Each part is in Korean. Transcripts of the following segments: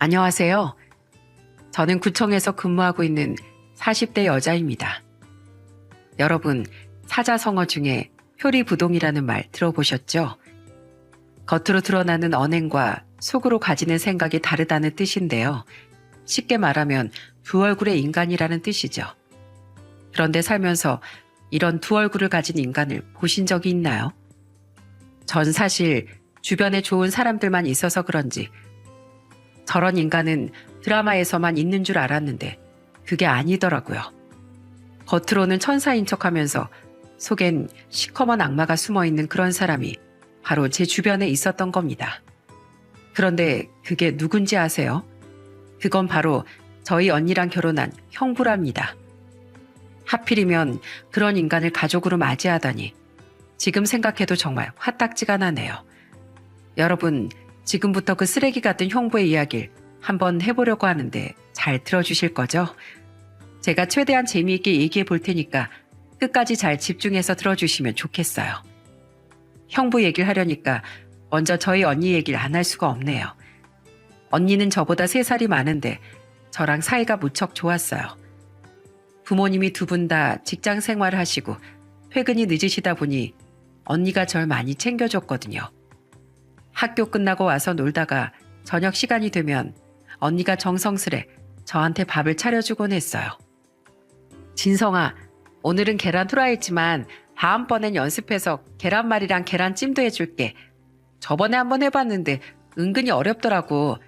안녕하세요. 저는 구청에서 근무하고 있는 40대 여자입니다. 여러분, 사자성어 중에 표리부동이라는 말 들어보셨죠? 겉으로 드러나는 언행과 속으로 가지는 생각이 다르다는 뜻인데요. 쉽게 말하면 두 얼굴의 인간이라는 뜻이죠. 그런데 살면서 이런 두 얼굴을 가진 인간을 보신 적이 있나요? 전 사실 주변에 좋은 사람들만 있어서 그런지 저런 인간은 드라마에서만 있는 줄 알았는데 그게 아니더라고요. 겉으로는 천사인 척하면서 속엔 시커먼 악마가 숨어있는 그런 사람이 바로 제 주변에 있었던 겁니다. 그런데 그게 누군지 아세요? 그건 바로 저희 언니랑 결혼한 형부랍니다. 하필이면 그런 인간을 가족으로 맞이하다니 지금 생각해도 정말 화딱지가 나네요. 여러분, 지금부터 그 쓰레기 같은 형부의 이야기를 한번 해보려고 하는데 잘 들어주실 거죠? 제가 최대한 재미있게 얘기해 볼 테니까 끝까지 잘 집중해서 들어주시면 좋겠어요. 형부 얘기를 하려니까 먼저 저희 언니 얘기를 안 할 수가 없네요. 언니는 저보다 3살이 많은데 저랑 사이가 무척 좋았어요. 부모님이 두 분 다 직장 생활을 하시고 퇴근이 늦으시다 보니 언니가 절 많이 챙겨줬거든요. 학교 끝나고 와서 놀다가 저녁 시간이 되면 언니가 정성스레 저한테 밥을 차려주곤 했어요. 진성아, 오늘은 계란 후라이지만 다음번엔 연습해서 계란말이랑 계란찜도 해줄게. 저번에 한번 해봤는데 은근히 어렵더라고.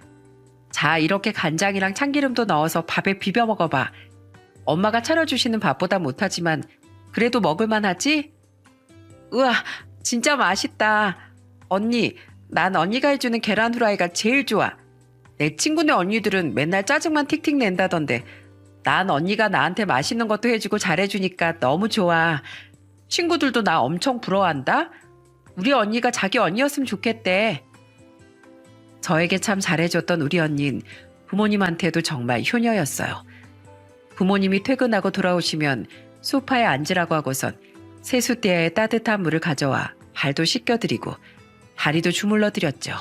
자, 이렇게 간장이랑 참기름도 넣어서 밥에 비벼 먹어봐. 엄마가 차려주시는 밥보다 못하지만 그래도 먹을만 하지? 우와, 진짜 맛있다. 언니, 난 언니가 해주는 계란 후라이가 제일 좋아. 내 친구네 언니들은 맨날 짜증만 틱틱 낸다던데 난 언니가 나한테 맛있는 것도 해주고 잘해주니까 너무 좋아. 친구들도 나 엄청 부러워한다. 우리 언니가 자기 언니였으면 좋겠대. 저에게 참 잘해줬던 우리 언니는 부모님한테도 정말 효녀였어요. 부모님이 퇴근하고 돌아오시면 소파에 앉으라고 하고선 세숫대야에 따뜻한 물을 가져와 발도 씻겨드리고 다리도 주물러 드렸죠.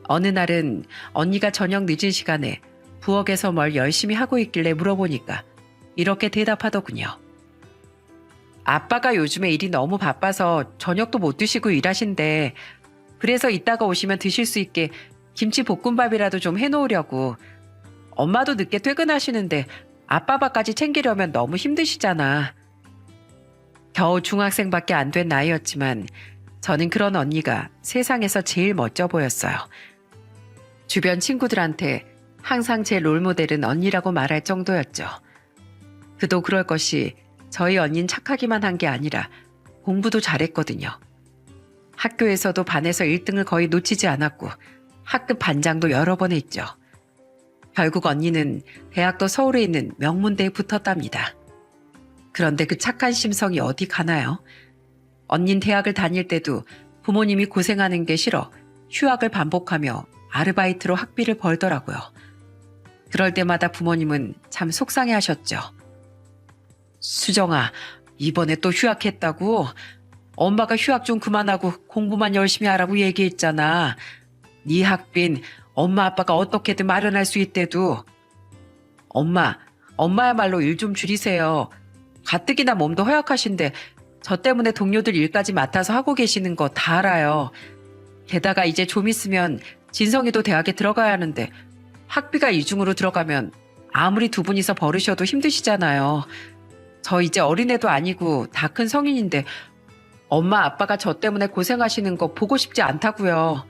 어느 날은 언니가 저녁 늦은 시간에 부엌에서 뭘 열심히 하고 있길래 물어보니까 이렇게 대답하더군요. 아빠가 요즘에 일이 너무 바빠서 저녁도 못 드시고 일하신대. 그래서 이따가 오시면 드실 수 있게 김치 볶음밥이라도 좀 해놓으려고. 엄마도 늦게 퇴근하시는데 아빠 밥까지 챙기려면 너무 힘드시잖아. 겨우 중학생밖에 안 된 나이였지만 저는 그런 언니가 세상에서 제일 멋져 보였어요. 주변 친구들한테 항상 제 롤모델은 언니라고 말할 정도였죠. 그도 그럴 것이 저희 언니는 착하기만 한 게 아니라 공부도 잘했거든요. 학교에서도 반에서 1등을 거의 놓치지 않았고 학급 반장도 여러 번 했죠. 결국 언니는 대학도 서울에 있는 명문대에 붙었답니다. 그런데 그 착한 심성이 어디 가나요? 언닌 대학을 다닐 때도 부모님이 고생하는 게 싫어 휴학을 반복하며 아르바이트로 학비를 벌더라고요. 그럴 때마다 부모님은 참 속상해 하셨죠. 수정아, 이번에 또 휴학했다고? 엄마가 휴학 좀 그만하고 공부만 열심히 하라고 얘기했잖아. 네 학비는 엄마 아빠가 어떻게든 마련할 수 있대도. 엄마야말로 일 좀 줄이세요. 가뜩이나 몸도 허약하신데 저 때문에 동료들 일까지 맡아서 하고 계시는 거 다 알아요. 게다가 이제 좀 있으면 진성이도 대학에 들어가야 하는데 학비가 이중으로 들어가면 아무리 두 분이서 버르셔도 힘드시잖아요. 저 이제 어린애도 아니고 다 큰 성인인데 엄마 아빠가 저 때문에 고생하시는 거 보고 싶지 않다고요.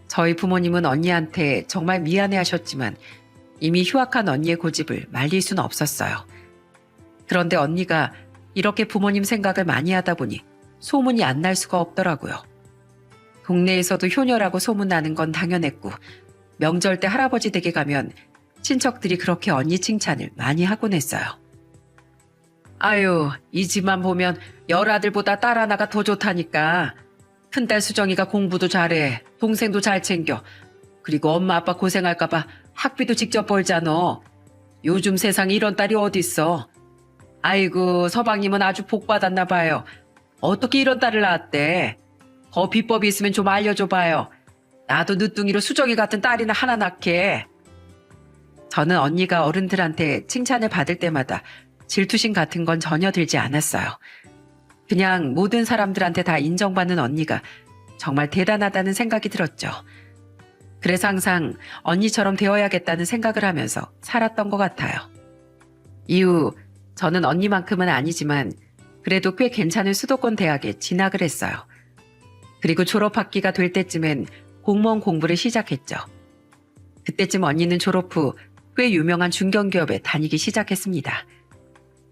저희 부모님은 언니한테 정말 미안해 하셨지만 이미 휴학한 언니의 고집을 말릴 수는 없었어요. 그런데 언니가 이렇게 부모님 생각을 많이 하다 보니 소문이 안 날 수가 없더라고요. 동네에서도 효녀라고 소문나는 건 당연했고 명절 때 할아버지 댁에 가면 친척들이 그렇게 언니 칭찬을 많이 하곤 했어요. 아유, 이 집만 보면 열아들보다 딸 하나가 더 좋다니까. 큰딸 수정이가 공부도 잘해. 동생도 잘 챙겨. 그리고 엄마 아빠 고생할까봐 학비도 직접 벌잖아. 요즘 세상에 이런 딸이 어딨어. 아이고, 서방님은 아주 복 받았나 봐요. 어떻게 이런 딸을 낳았대? 더 비법이 있으면 좀 알려줘 봐요. 나도 늦둥이로 수정이 같은 딸이나 하나 낳게. 저는 언니가 어른들한테 칭찬을 받을 때마다 질투심 같은 건 전혀 들지 않았어요. 그냥 모든 사람들한테 다 인정받는 언니가 정말 대단하다는 생각이 들었죠. 그래서 항상 언니처럼 되어야겠다는 생각을 하면서 살았던 것 같아요. 이후 저는 언니만큼은 아니지만 그래도 꽤 괜찮은 수도권 대학에 진학을 했어요. 그리고 졸업학기가 될 때쯤엔 공무원 공부를 시작했죠. 그때쯤 언니는 졸업 후 꽤 유명한 중견기업에 다니기 시작했습니다.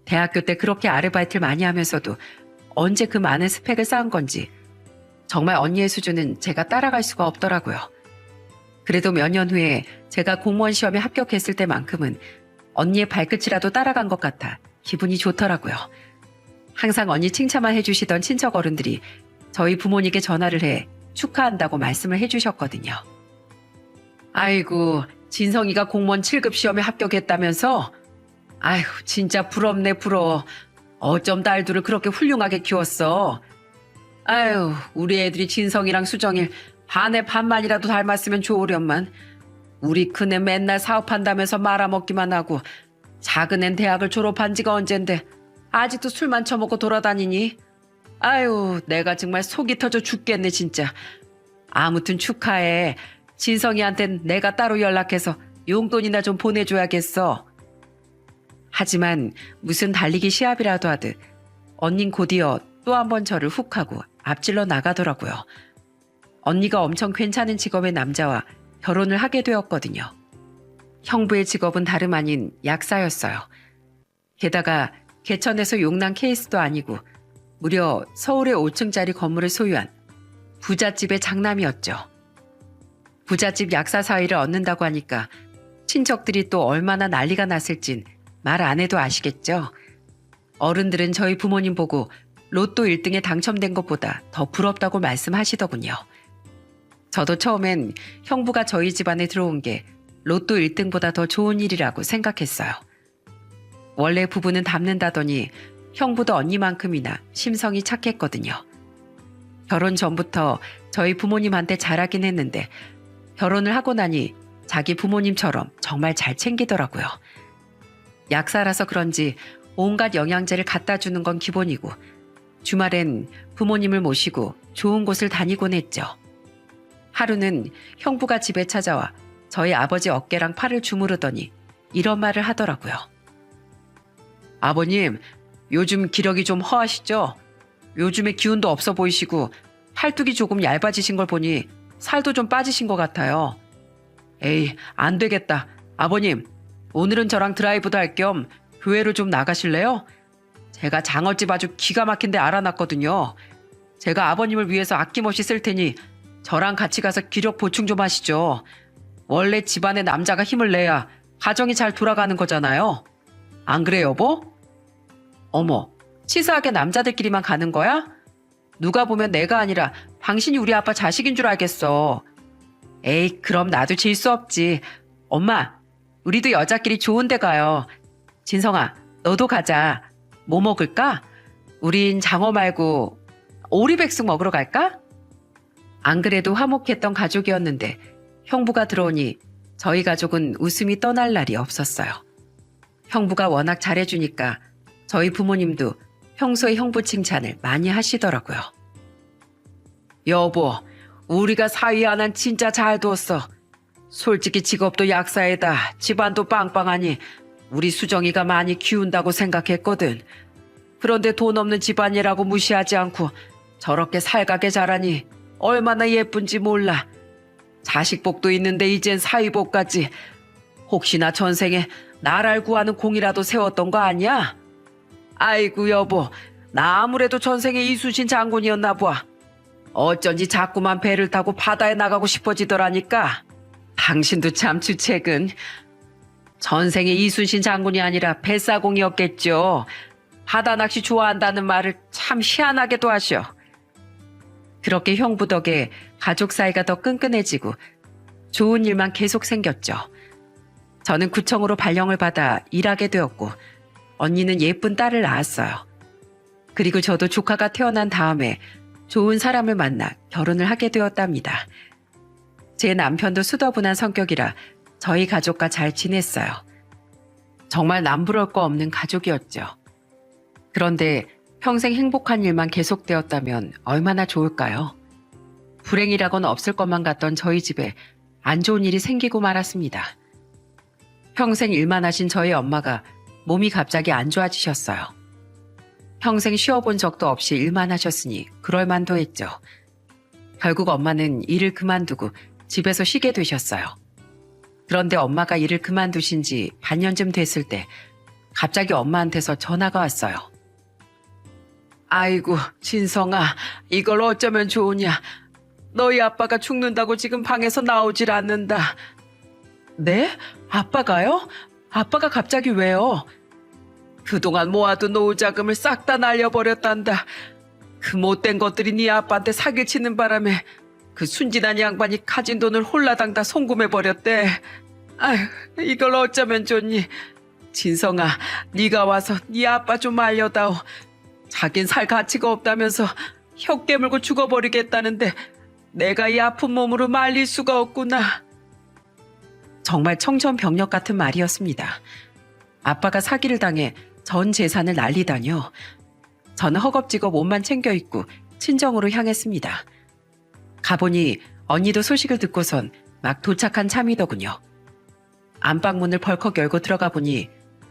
대학교 때 그렇게 아르바이트를 많이 하면서도 언제 그 많은 스펙을 쌓은 건지 정말 언니의 수준은 제가 따라갈 수가 없더라고요. 그래도 몇 년 후에 제가 공무원 시험에 합격했을 때만큼은 언니의 발끝이라도 따라간 것 같아 기분이 좋더라고요. 항상 언니 칭찬만 해주시던 친척 어른들이 저희 부모님께 전화를 해 축하한다고 말씀을 해주셨거든요. 아이고, 진성이가 공무원 7급 시험에 합격했다면서? 아휴, 진짜 부럽네, 부러워. 어쩜 딸들을 그렇게 훌륭하게 키웠어. 아유, 우리 애들이 진성이랑 수정일 반에 반만이라도 닮았으면 좋으련만. 우리 큰애 맨날 사업한다면서 말아먹기만 하고 작은 앤 대학을 졸업한 지가 언젠데 아직도 술만 처먹고 돌아다니니? 아유, 내가 정말 속이 터져 죽겠네 진짜. 아무튼 축하해. 진성이한텐 내가 따로 연락해서 용돈이나 좀 보내줘야겠어. 하지만 무슨 달리기 시합이라도 하듯 언닌 곧이어 또 한 번 저를 훅 하고 앞질러 나가더라고요. 언니가 엄청 괜찮은 직업의 남자와 결혼을 하게 되었거든요. 형부의 직업은 다름 아닌 약사였어요. 게다가 개천에서 용난 케이스도 아니고 무려 서울의 5층짜리 건물을 소유한 부잣집의 장남이었죠. 부잣집 약사 사위를 얻는다고 하니까 친척들이 또 얼마나 난리가 났을진 말 안 해도 아시겠죠. 어른들은 저희 부모님 보고 로또 1등에 당첨된 것보다 더 부럽다고 말씀하시더군요. 저도 처음엔 형부가 저희 집안에 들어온 게 로또 1등보다 더 좋은 일이라고 생각했어요. 원래 부부는 닮는다더니 형부도 언니만큼이나 심성이 착했거든요. 결혼 전부터 저희 부모님한테 잘하긴 했는데 결혼을 하고 나니 자기 부모님처럼 정말 잘 챙기더라고요. 약사라서 그런지 온갖 영양제를 갖다 주는 건 기본이고 주말엔 부모님을 모시고 좋은 곳을 다니곤 했죠. 하루는 형부가 집에 찾아와 저희 아버지 어깨랑 팔을 주무르더니 이런 말을 하더라고요. 아버님, 요즘 기력이 좀 허하시죠? 요즘에 기운도 없어 보이시고 팔뚝이 조금 얇아지신 걸 보니 살도 좀 빠지신 것 같아요. 에이, 안 되겠다. 아버님, 오늘은 저랑 드라이브도 할 겸 교회를 좀 나가실래요? 제가 장어집 아주 기가 막힌 데 알아놨거든요. 제가 아버님을 위해서 아낌없이 쓸 테니 저랑 같이 가서 기력 보충 좀 하시죠. 원래 집안에 남자가 힘을 내야 가정이 잘 돌아가는 거잖아요. 안 그래, 여보? 어머, 치사하게 남자들끼리만 가는 거야? 누가 보면 내가 아니라 당신이 우리 아빠 자식인 줄 알겠어. 에이, 그럼 나도 질 수 없지. 엄마, 우리도 여자끼리 좋은 데 가요. 진성아, 너도 가자. 뭐 먹을까? 우린 장어 말고 오리백숙 먹으러 갈까? 안 그래도 화목했던 가족이었는데 형부가 들어오니 저희 가족은 웃음이 떠날 날이 없었어요. 형부가 워낙 잘해주니까 저희 부모님도 평소에 형부 칭찬을 많이 하시더라고요. 여보, 우리가 사위 하나는 진짜 잘 뒀어. 솔직히 직업도 약사에다 집안도 빵빵하니 우리 수정이가 많이 키운다고 생각했거든. 그런데 돈 없는 집안이라고 무시하지 않고 저렇게 살가게 자라니 얼마나 예쁜지 몰라. 자식복도 있는데 이젠 사위복까지. 혹시나 전생에 나랄 구하는 공이라도 세웠던 거 아니야? 아이고 여보, 나 아무래도 전생에 이순신 장군이었나 봐. 어쩐지 자꾸만 배를 타고 바다에 나가고 싶어지더라니까. 당신도 참 주책은. 전생에 이순신 장군이 아니라 뱃사공이었겠죠. 바다 낚시 좋아한다는 말을 참 희한하게도 하셔. 그렇게 형부 덕에 가족 사이가 더 끈끈해지고 좋은 일만 계속 생겼죠. 저는 구청으로 발령을 받아 일하게 되었고 언니는 예쁜 딸을 낳았어요. 그리고 저도 조카가 태어난 다음에 좋은 사람을 만나 결혼을 하게 되었답니다. 제 남편도 수더분한 성격이라 저희 가족과 잘 지냈어요. 정말 남부러울 거 없는 가족이었죠. 그런데 평생 행복한 일만 계속되었다면 얼마나 좋을까요? 불행이라고는 없을 것만 같던 저희 집에 안 좋은 일이 생기고 말았습니다. 평생 일만 하신 저희 엄마가 몸이 갑자기 안 좋아지셨어요. 평생 쉬어본 적도 없이 일만 하셨으니 그럴만도 했죠. 결국 엄마는 일을 그만두고 집에서 쉬게 되셨어요. 그런데 엄마가 일을 그만두신 지 반년쯤 됐을 때 갑자기 엄마한테서 전화가 왔어요. 아이고, 진성아, 이걸 어쩌면 좋으냐. 너희 아빠가 죽는다고 지금 방에서 나오질 않는다. 네? 아빠가요? 아빠가 갑자기 왜요? 그동안 모아둔 노후자금을 싹 다 날려버렸단다. 그 못된 것들이 네 아빠한테 사기를 치는 바람에 그 순진한 양반이 가진 돈을 홀라당 다 송금해버렸대. 아휴, 이걸 어쩌면 좋니. 진성아, 네가 와서 네 아빠 좀 알려다오. 자긴 살 가치가 없다면서 혀 깨물고 죽어버리겠다는데 내가 이 아픈 몸으로 말릴 수가 없구나. 정말 청천벽력 같은 말이었습니다. 아빠가 사기를 당해 전 재산을 날리다뇨. 저는 허겁지겁 옷만 챙겨 입고 친정으로 향했습니다. 가보니 언니도 소식을 듣고선 막 도착한 참이더군요. 안방문을 벌컥 열고 들어가 보니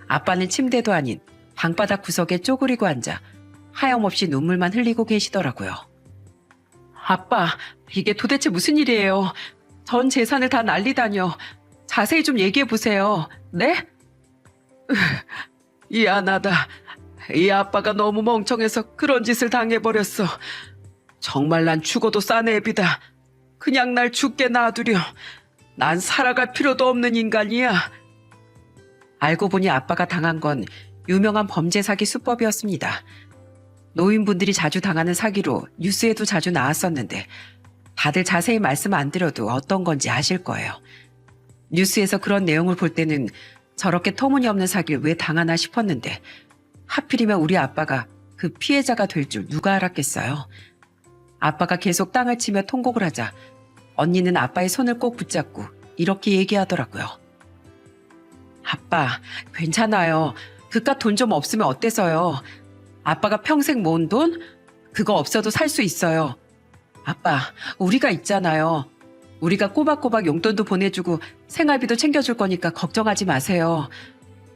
아빠는 침대도 아닌 방바닥 구석에 쪼그리고 앉아 하염없이 눈물만 흘리고 계시더라고요. 아빠, 이게 도대체 무슨 일이에요? 전 재산을 다 날리다뇨. 자세히 좀 얘기해 보세요. 네? 미안하다. 이 아빠가 너무 멍청해서 그런 짓을 당해버렸어. 정말 난 죽어도 싼 애비다. 그냥 날 죽게 놔두려. 난 살아갈 필요도 없는 인간이야. 알고 보니 아빠가 당한 건 유명한 범죄 사기 수법이었습니다. 노인분들이 자주 당하는 사기로 뉴스에도 자주 나왔었는데 다들 자세히 말씀 안 드려도 어떤 건지 아실 거예요. 뉴스에서 그런 내용을 볼 때는 저렇게 터무니없는 사기를 왜 당하나 싶었는데 하필이면 우리 아빠가 그 피해자가 될 줄 누가 알았겠어요. 아빠가 계속 땅을 치며 통곡을 하자 언니는 아빠의 손을 꼭 붙잡고 이렇게 얘기하더라고요. 아빠, 괜찮아요. 그깟 돈 좀 없으면 어때서요. 아빠가 평생 모은 돈? 그거 없어도 살 수 있어요. 아빠, 우리가 있잖아요. 우리가 꼬박꼬박 용돈도 보내주고 생활비도 챙겨줄 거니까 걱정하지 마세요.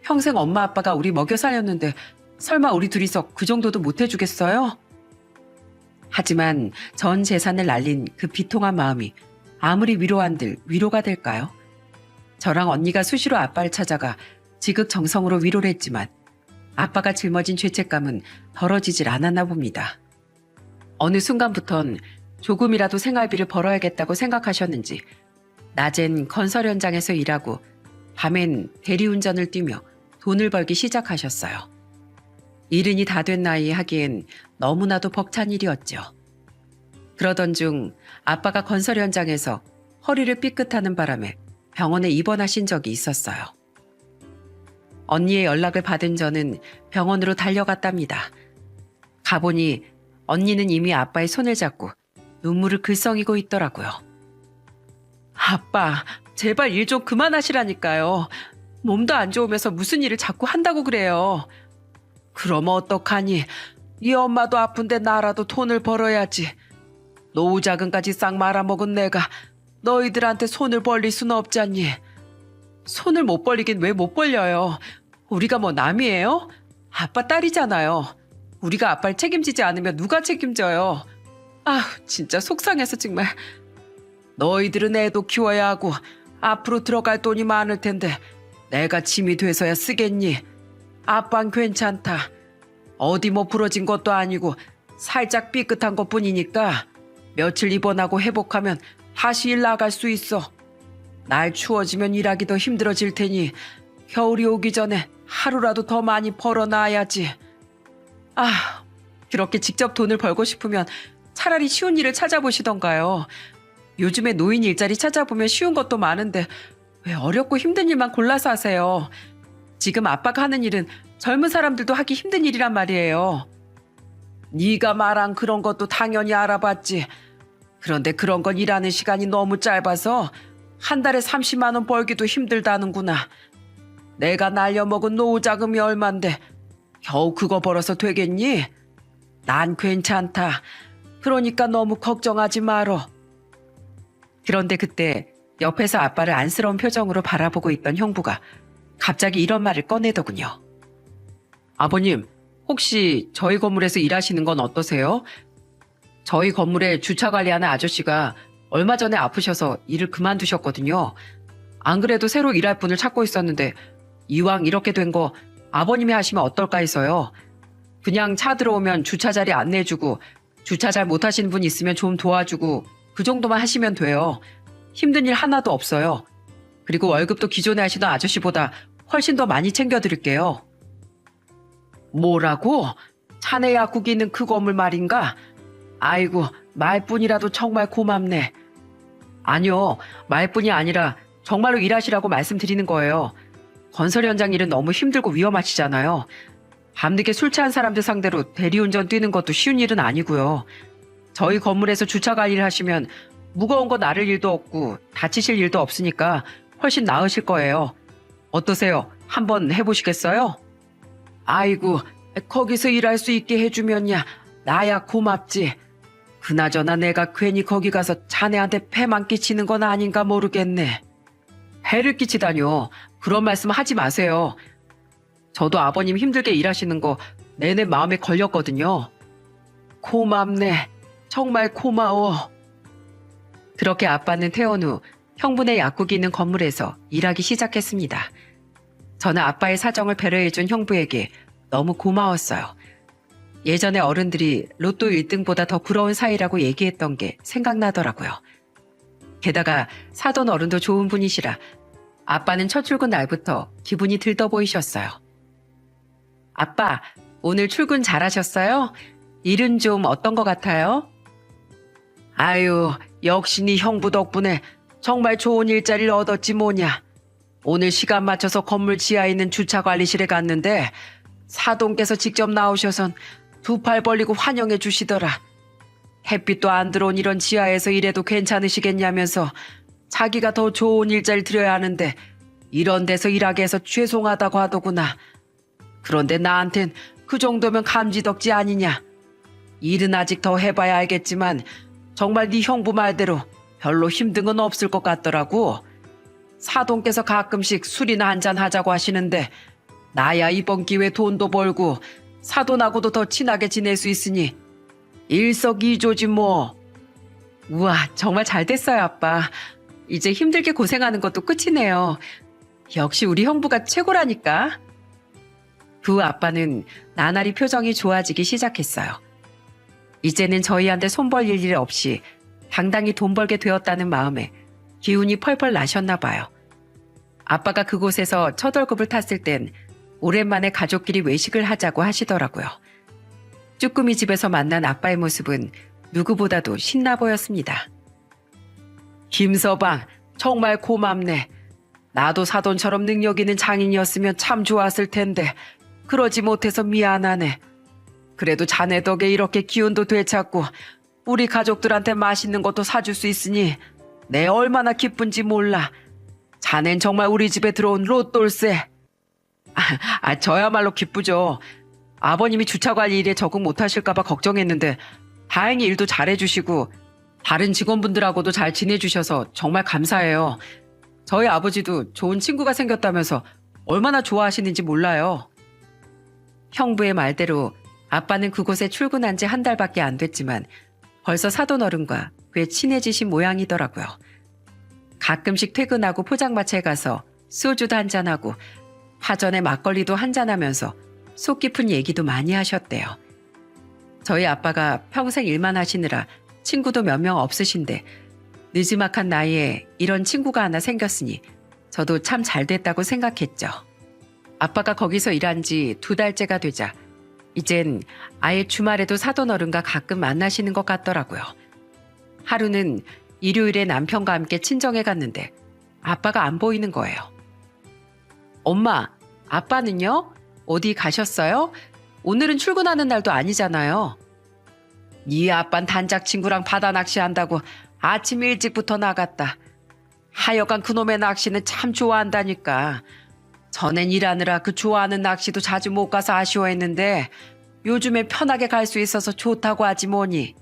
평생 엄마 아빠가 우리 먹여 살렸는데 설마 우리 둘이서 그 정도도 못 해주겠어요? 하지만 전 재산을 날린 그 비통한 마음이 아무리 위로한들 위로가 될까요? 저랑 언니가 수시로 아빠를 찾아가 지극정성으로 위로를 했지만 아빠가 짊어진 죄책감은 덜어지질 않았나 봅니다. 어느 순간부턴 조금이라도 생활비를 벌어야겠다고 생각하셨는지 낮엔 건설 현장에서 일하고 밤엔 대리운전을 뛰며 돈을 벌기 시작하셨어요. 이른이 다 된 나이에 하기엔 너무나도 벅찬 일이었죠. 그러던 중 아빠가 건설 현장에서 허리를 삐끗하는 바람에 병원에 입원하신 적이 있었어요. 언니의 연락을 받은 저는 병원으로 달려갔답니다. 가보니 언니는 이미 아빠의 손을 잡고 눈물을 글썽이고 있더라고요. 아빠, 제발 일 좀 그만하시라니까요. 몸도 안 좋으면서 무슨 일을 자꾸 한다고 그래요. 그럼 어떡하니? 네 엄마도 아픈데 나라도 돈을 벌어야지. 노후 자금까지 싹 말아먹은 내가 너희들한테 손을 벌릴 수는 없잖니. 손을 못 벌리긴 왜 못 벌려요? 우리가 뭐 남이에요? 아빠 딸이잖아요. 우리가 아빠를 책임지지 않으면 누가 책임져요? 아, 진짜 속상해서 정말. 너희들은 애도 키워야 하고 앞으로 들어갈 돈이 많을 텐데 내가 짐이 돼서야 쓰겠니? 아빠는 괜찮다. 어디 뭐 부러진 것도 아니고 살짝 삐끗한 것뿐이니까 며칠 입원하고 회복하면 다시 일 나갈 수 있어. 날 추워지면 일하기 더 힘들어질 테니 겨울이 오기 전에 하루라도 더 많이 벌어놔야지. 아, 그렇게 직접 돈을 벌고 싶으면 차라리 쉬운 일을 찾아보시던가요. 요즘에 노인 일자리 찾아보면 쉬운 것도 많은데 왜 어렵고 힘든 일만 골라서 하세요. 지금 아빠가 하는 일은 젊은 사람들도 하기 힘든 일이란 말이에요. 네가 말한 그런 것도 당연히 알아봤지. 그런데 그런 건 일하는 시간이 너무 짧아서 한 달에 30만 원 벌기도 힘들다는구나. 내가 날려먹은 노후 자금이 얼만데 겨우 그거 벌어서 되겠니? 난 괜찮다. 그러니까 너무 걱정하지 말어. 그런데 그때 옆에서 아빠를 안쓰러운 표정으로 바라보고 있던 형부가 갑자기 이런 말을 꺼내더군요. 아버님, 혹시 저희 건물에서 일하시는 건 어떠세요? 저희 건물에 주차 관리하는 아저씨가 얼마 전에 아프셔서 일을 그만두셨거든요. 안 그래도 새로 일할 분을 찾고 있었는데 이왕 이렇게 된 거 아버님이 하시면 어떨까 해서요. 그냥 차 들어오면 주차 자리 안내해주고 주차 잘 못하시는 분 있으면 좀 도와주고 그 정도만 하시면 돼요. 힘든 일 하나도 없어요. 그리고 월급도 기존에 하시던 아저씨보다 훨씬 더 많이 챙겨드릴게요. 뭐라고? 자네 약국이 있는 그 건물 말인가? 아이고, 말뿐이라도 정말 고맙네. 아니요, 말뿐이 아니라 정말로 일하시라고 말씀드리는 거예요. 건설 현장 일은 너무 힘들고 위험하시잖아요. 밤늦게 술 취한 사람들 상대로 대리운전 뛰는 것도 쉬운 일은 아니고요. 저희 건물에서 주차 관리를 하시면 무거운 거 나를 일도 없고 다치실 일도 없으니까 훨씬 나으실 거예요. 어떠세요? 한번 해보시겠어요? 아이고, 거기서 일할 수 있게 해주면야 나야 고맙지. 그나저나 내가 괜히 거기 가서 자네한테 폐만 끼치는 건 아닌가 모르겠네. 해를 끼치다뇨. 그런 말씀 하지 마세요. 저도 아버님 힘들게 일하시는 거 내내 마음에 걸렸거든요. 고맙네. 정말 고마워. 그렇게 아빠는 퇴원 후 형부네 약국이 있는 건물에서 일하기 시작했습니다. 저는 아빠의 사정을 배려해준 형부에게 너무 고마웠어요. 예전에 어른들이 로또 1등보다 더 부러운 사이라고 얘기했던 게 생각나더라고요. 게다가 사돈 어른도 좋은 분이시라 아빠는 첫 출근 날부터 기분이 들떠 보이셨어요. 아빠, 오늘 출근 잘하셨어요? 일은 좀 어떤 것 같아요? 아유, 역시 네 형부 덕분에 정말 좋은 일자리를 얻었지 뭐냐. 오늘 시간 맞춰서 건물 지하에 있는 주차 관리실에 갔는데 사돈께서 직접 나오셔선 두 팔 벌리고 환영해 주시더라. 햇빛도 안 들어온 이런 지하에서 일해도 괜찮으시겠냐면서 자기가 더 좋은 일자리를 드려야 하는데 이런 데서 일하게 해서 죄송하다고 하더구나. 그런데 나한텐 그 정도면 감지덕지 아니냐. 일은 아직 더 해봐야 알겠지만 정말 네 형부 말대로 별로 힘든 건 없을 것 같더라고. 사돈께서 가끔씩 술이나 한잔 하자고 하시는데 나야 이번 기회에 돈도 벌고 사돈하고도 더 친하게 지낼 수 있으니 일석이조지 뭐. 우와, 정말 잘 됐어요, 아빠. 이제 힘들게 고생하는 것도 끝이네요. 역시 우리 형부가 최고라니까. 그 후 아빠는 나날이 표정이 좋아지기 시작했어요. 이제는 저희한테 손 벌릴 일 없이 당당히 돈 벌게 되었다는 마음에 기운이 펄펄 나셨나 봐요. 아빠가 그곳에서 첫 월급을 탔을 땐 오랜만에 가족끼리 외식을 하자고 하시더라고요. 쭈꾸미 집에서 만난 아빠의 모습은 누구보다도 신나 보였습니다. 김서방, 정말 고맙네. 나도 사돈처럼 능력 있는 장인이었으면 참 좋았을 텐데 그러지 못해서 미안하네. 그래도 자네 덕에 이렇게 기운도 되찾고 우리 가족들한테 맛있는 것도 사줄 수 있으니 내 얼마나 기쁜지 몰라. 자넨 정말 우리 집에 들어온 로또일세. 저야말로 기쁘죠. 아버님이 주차 관리 일에 적응 못하실까봐 걱정했는데 다행히 일도 잘해주시고 다른 직원분들하고도 잘 지내주셔서 정말 감사해요. 저희 아버지도 좋은 친구가 생겼다면서 얼마나 좋아하시는지 몰라요. 형부의 말대로 아빠는 그곳에 출근한 지 한 달밖에 안 됐지만 벌써 사돈 어른과 꽤 친해지신 모양이더라고요. 가끔씩 퇴근하고 포장마차에 가서 소주도 한잔하고 파전에 막걸리도 한잔하면서 속 깊은 얘기도 많이 하셨대요. 저희 아빠가 평생 일만 하시느라 친구도 몇 명 없으신데 느지막한 나이에 이런 친구가 하나 생겼으니 저도 참 잘 됐다고 생각했죠. 아빠가 거기서 일한 지 2달째가 되자 이젠 아예 주말에도 사돈 어른과 가끔 만나시는 것 같더라고요. 하루는 일요일에 남편과 함께 친정에 갔는데 아빠가 안 보이는 거예요. 엄마, 아빠는요? 어디 가셨어요? 오늘은 출근하는 날도 아니잖아요. 네 아빤 단짝 친구랑 바다 낚시한다고 아침 일찍부터 나갔다. 하여간 그놈의 낚시는 참 좋아한다니까. 전엔 일하느라 그 좋아하는 낚시도 자주 못 가서 아쉬워했는데 요즘에 편하게 갈 수 있어서 좋다고 하지 뭐니.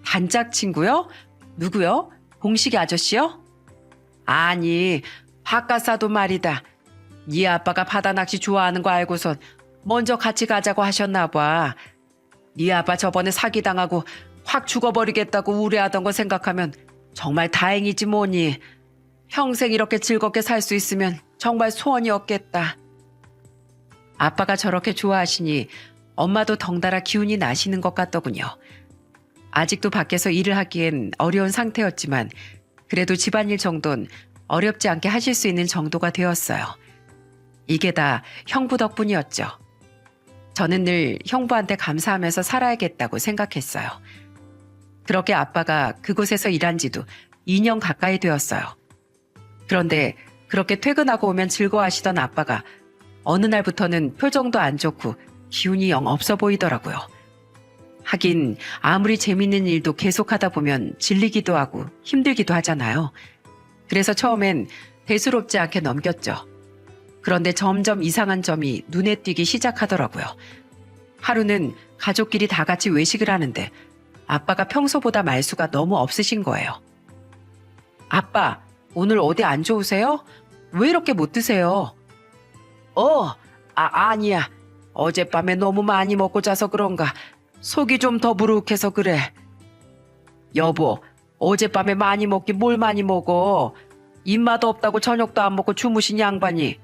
단짝 친구요? 누구요? 봉식이 아저씨요? 아니, 바깥사도 말이다. 네 아빠가 바다 낚시 좋아하는 거 알고선 먼저 같이 가자고 하셨나 봐. 네 아빠 저번에 사기당하고 확 죽어버리겠다고 우려하던 거 생각하면 정말 다행이지 뭐니. 평생 이렇게 즐겁게 살 수 있으면 정말 소원이 없겠다. 아빠가 저렇게 좋아하시니 엄마도 덩달아 기운이 나시는 것 같더군요. 아직도 밖에서 일을 하기엔 어려운 상태였지만 그래도 집안일 정도는 어렵지 않게 하실 수 있는 정도가 되었어요. 이게 다 형부 덕분이었죠. 저는 늘 형부한테 감사하면서 살아야겠다고 생각했어요. 그렇게 아빠가 그곳에서 일한 지도 2년 가까이 되었어요. 그런데 그렇게 퇴근하고 오면 즐거워하시던 아빠가 어느 날부터는 표정도 안 좋고 기운이 영 없어 보이더라고요. 하긴 아무리 재밌는 일도 계속하다 보면 질리기도 하고 힘들기도 하잖아요. 그래서 처음엔 대수롭지 않게 넘겼죠. 그런데 점점 이상한 점이 눈에 띄기 시작하더라고요. 하루는 가족끼리 다 같이 외식을 하는데 아빠가 평소보다 말수가 너무 없으신 거예요. 아빠, 오늘 어디 안 좋으세요? 왜 이렇게 못 드세요? 아니야. 어젯밤에 너무 많이 먹고 자서 그런가. 속이 좀 더부룩해서 그래. 여보, 어젯밤에 많이 먹긴 뭘 많이 먹어. 입맛 없다고 저녁도 안 먹고 주무신 양반이.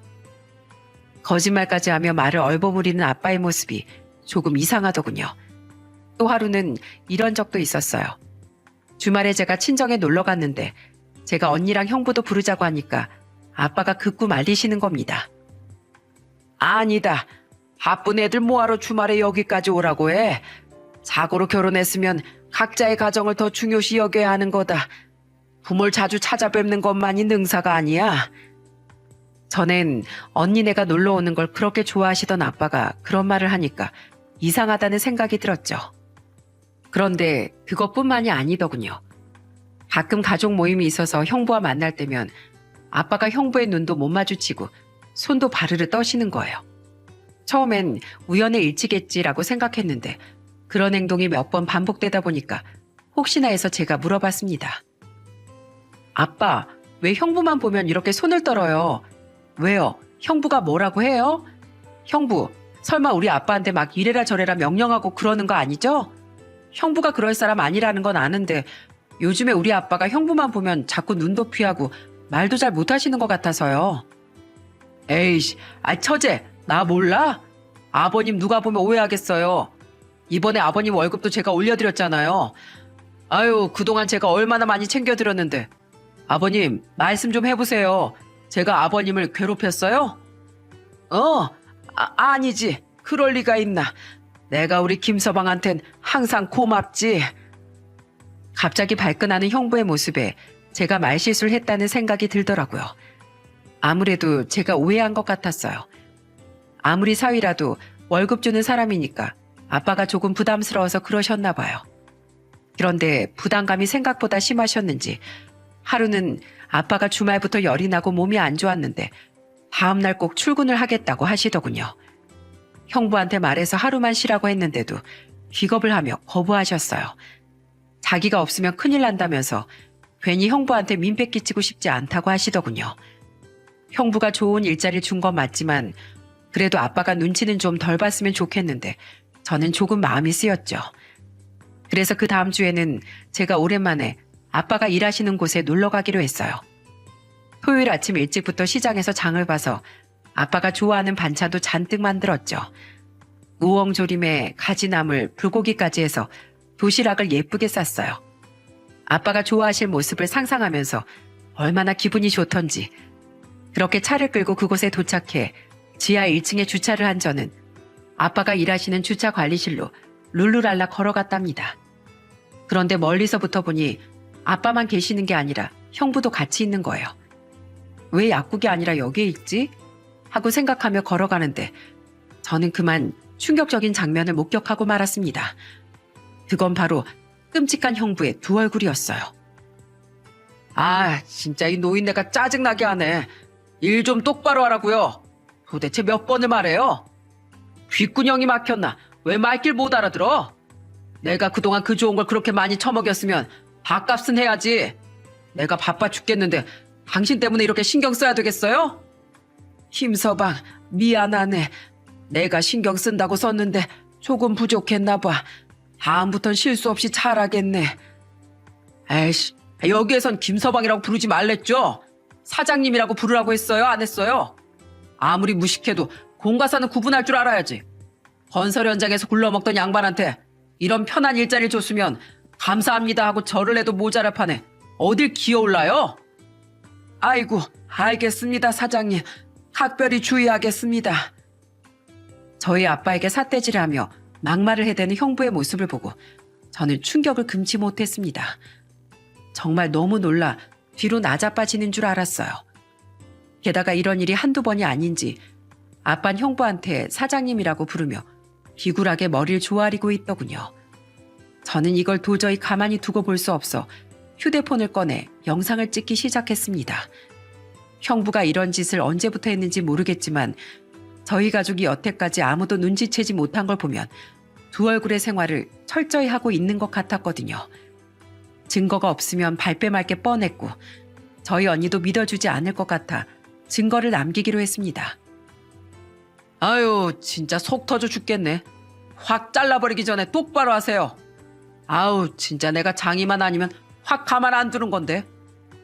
거짓말까지 하며 말을 얼버무리는 아빠의 모습이 조금 이상하더군요. 또 하루는 이런 적도 있었어요. 주말에 제가 친정에 놀러 갔는데 제가 언니랑 형부도 부르자고 하니까 아빠가 극구 말리시는 겁니다. 아니다. 바쁜 애들 뭐하러 주말에 여기까지 오라고 해. 자고로 결혼했으면 각자의 가정을 더 중요시 여겨야 하는 거다. 부모를 자주 찾아뵙는 것만이 능사가 아니야. 전엔 언니네가 놀러 오는 걸 그렇게 좋아하시던 아빠가 그런 말을 하니까 이상하다는 생각이 들었죠. 그런데 그것뿐만이 아니더군요. 가끔 가족 모임이 있어서 형부와 만날 때면 아빠가 형부의 눈도 못 마주치고 손도 바르르 떠시는 거예요. 처음엔 우연의 일치겠지라고 생각했는데 그런 행동이 몇 번 반복되다 보니까 혹시나 해서 제가 물어봤습니다. 아빠, 왜 형부만 보면 이렇게 손을 떨어요? 왜요? 형부가 뭐라고 해요? 형부, 설마 우리 아빠한테 막 이래라 저래라 명령하고 그러는 거 아니죠? 형부가 그럴 사람 아니라는 건 아는데 요즘에 우리 아빠가 형부만 보면 자꾸 눈도 피하고 말도 잘 못하시는 것 같아서요. 에이씨, 처제, 나 몰라? 아버님 누가 보면 오해하겠어요. 이번에 아버님 월급도 제가 올려드렸잖아요. 아유, 그동안 제가 얼마나 많이 챙겨드렸는데. 아버님, 말씀 좀 해보세요. 제가 아버님을 괴롭혔어요? 아니지. 그럴 리가 있나. 내가 우리 김서방한텐 항상 고맙지. 갑자기 발끈하는 형부의 모습에 제가 말실수를 했다는 생각이 들더라고요. 아무래도 제가 오해한 것 같았어요. 아무리 사위라도 월급 주는 사람이니까 아빠가 조금 부담스러워서 그러셨나 봐요. 그런데 부담감이 생각보다 심하셨는지 하루는 아빠가 주말부터 열이 나고 몸이 안 좋았는데 다음날 꼭 출근을 하겠다고 하시더군요. 형부한테 말해서 하루만 쉬라고 했는데도 기겁을 하며 거부하셨어요. 자기가 없으면 큰일 난다면서 괜히 형부한테 민폐 끼치고 싶지 않다고 하시더군요. 형부가 좋은 일자리를 준 건 맞지만 그래도 아빠가 눈치는 좀 덜 봤으면 좋겠는데 저는 조금 마음이 쓰였죠. 그래서 그 다음 주에는 제가 오랜만에 아빠가 일하시는 곳에 놀러 가기로 했어요. 토요일 아침 일찍부터 시장에서 장을 봐서 아빠가 좋아하는 반찬도 잔뜩 만들었죠. 우엉조림에 가지나물, 불고기까지 해서 도시락을 예쁘게 쌌어요. 아빠가 좋아하실 모습을 상상하면서 얼마나 기분이 좋던지. 그렇게 차를 끌고 그곳에 도착해 지하 1층에 주차를 한 저는 아빠가 일하시는 주차 관리실로 룰루랄라 걸어갔답니다. 그런데 멀리서부터 보니 아빠만 계시는 게 아니라 형부도 같이 있는 거예요. 왜 약국이 아니라 여기에 있지? 하고 생각하며 걸어가는데 저는 그만 충격적인 장면을 목격하고 말았습니다. 그건 바로 끔찍한 형부의 두 얼굴이었어요. 아, 진짜 이 노인네가 짜증나게 하네. 일 좀 똑바로 하라고요. 도대체 몇 번을 말해요? 귓구녕이 막혔나? 왜 말길 못 알아들어? 내가 그동안 그 좋은 걸 그렇게 많이 처먹였으면 밥값은 해야지. 내가 바빠 죽겠는데 당신 때문에 이렇게 신경 써야 되겠어요? 김서방, 미안하네. 내가 신경 쓴다고 썼는데 조금 부족했나 봐. 다음부턴 실수 없이 잘하겠네. 에이씨, 여기에선 김서방이라고 부르지 말랬죠? 사장님이라고 부르라고 했어요? 안 했어요? 아무리 무식해도 공과사는 구분할 줄 알아야지. 건설 현장에서 굴러먹던 양반한테 이런 편한 일자리를 줬으면 감사합니다 하고 절을 해도 모자랄 판에 어딜 기어올라요? 아이고, 알겠습니다, 사장님. 각별히 주의하겠습니다. 저희 아빠에게 삿대질을 하며 막말을 해대는 형부의 모습을 보고 저는 충격을 금치 못했습니다. 정말 너무 놀라 뒤로 나자빠지는 줄 알았어요. 게다가 이런 일이 한두 번이 아닌지 아빠는 형부한테 사장님이라고 부르며 비굴하게 머리를 조아리고 있더군요. 저는 이걸 도저히 가만히 두고 볼 수 없어 휴대폰을 꺼내 영상을 찍기 시작했습니다. 형부가 이런 짓을 언제부터 했는지 모르겠지만 저희 가족이 여태까지 아무도 눈치채지 못한 걸 보면 두 얼굴의 생활을 철저히 하고 있는 것 같았거든요. 증거가 없으면 발뺌할 게 뻔했고 저희 언니도 믿어주지 않을 것 같아 증거를 남기기로 했습니다. 아유, 진짜 속 터져 죽겠네. 확 잘라버리기 전에 똑바로 하세요. 아우, 진짜 내가 장이만 아니면 확 가만 안 두는 건데.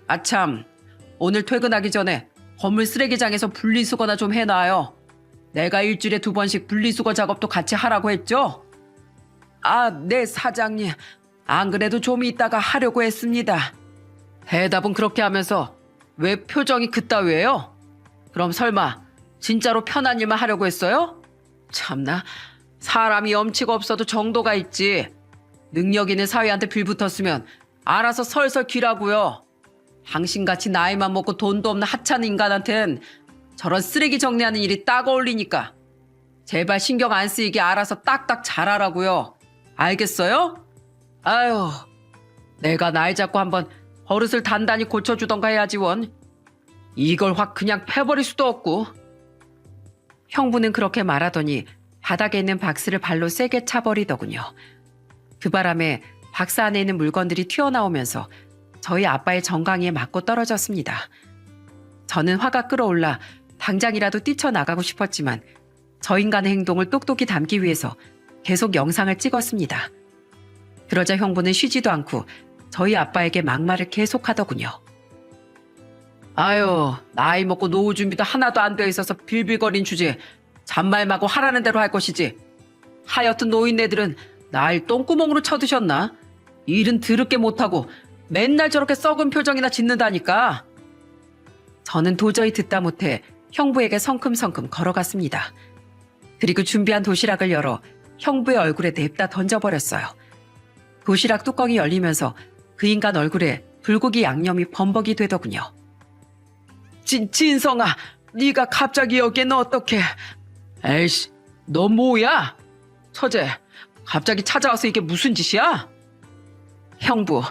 아참, 오늘 퇴근하기 전에 건물 쓰레기장에서 분리수거나 좀 해놔요. 내가 일주일에 2번씩 분리수거 작업도 같이 하라고 했죠? 아, 네, 사장님. 안 그래도 좀 이따가 하려고 했습니다. 대답은 그렇게 하면서 왜 표정이 그따위예요? 그럼 설마 진짜로 편한 일만 하려고 했어요? 참나, 사람이 염치가 없어도 정도가 있지. 능력 있는 사위한테 빌붙었으면 알아서 설설 귀라고요. 당신같이 나이만 먹고 돈도 없는 하찮은 인간한텐 저런 쓰레기 정리하는 일이 딱 어울리니까 제발 신경 안 쓰이게 알아서 딱딱 잘하라고요. 알겠어요? 아유, 내가 날 잡고 한번 버릇을 단단히 고쳐주던가 해야지 원. 이걸 확 그냥 패버릴 수도 없고. 형부는 그렇게 말하더니 바닥에 있는 박스를 발로 세게 차버리더군요. 그 바람에 박스 안에 있는 물건들이 튀어나오면서 저희 아빠의 정강이에 맞고 떨어졌습니다. 저는 화가 끌어올라 당장이라도 뛰쳐나가고 싶었지만 저 인간의 행동을 똑똑히 담기 위해서 계속 영상을 찍었습니다. 그러자 형부는 쉬지도 않고 저희 아빠에게 막말을 계속하더군요. 아유, 나이 먹고 노후 준비도 하나도 안 되어 있어서 빌빌거린 주제에 잔말마고 하라는 대로 할 것이지. 하여튼 노인네들은 날 똥구멍으로 쳐드셨나? 일은 더럽게 못하고 맨날 저렇게 썩은 표정이나 짓는다니까. 저는 도저히 듣다 못해 형부에게 성큼성큼 걸어갔습니다. 그리고 준비한 도시락을 열어 형부의 얼굴에 냅다 던져버렸어요. 도시락 뚜껑이 열리면서 그 인간 얼굴에 불고기 양념이 범벅이 되더군요. 진성아, 네가 갑자기 여기에는 어떡해? 에이씨, 너 뭐야? 처제, 갑자기 찾아와서 이게 무슨 짓이야? 형부,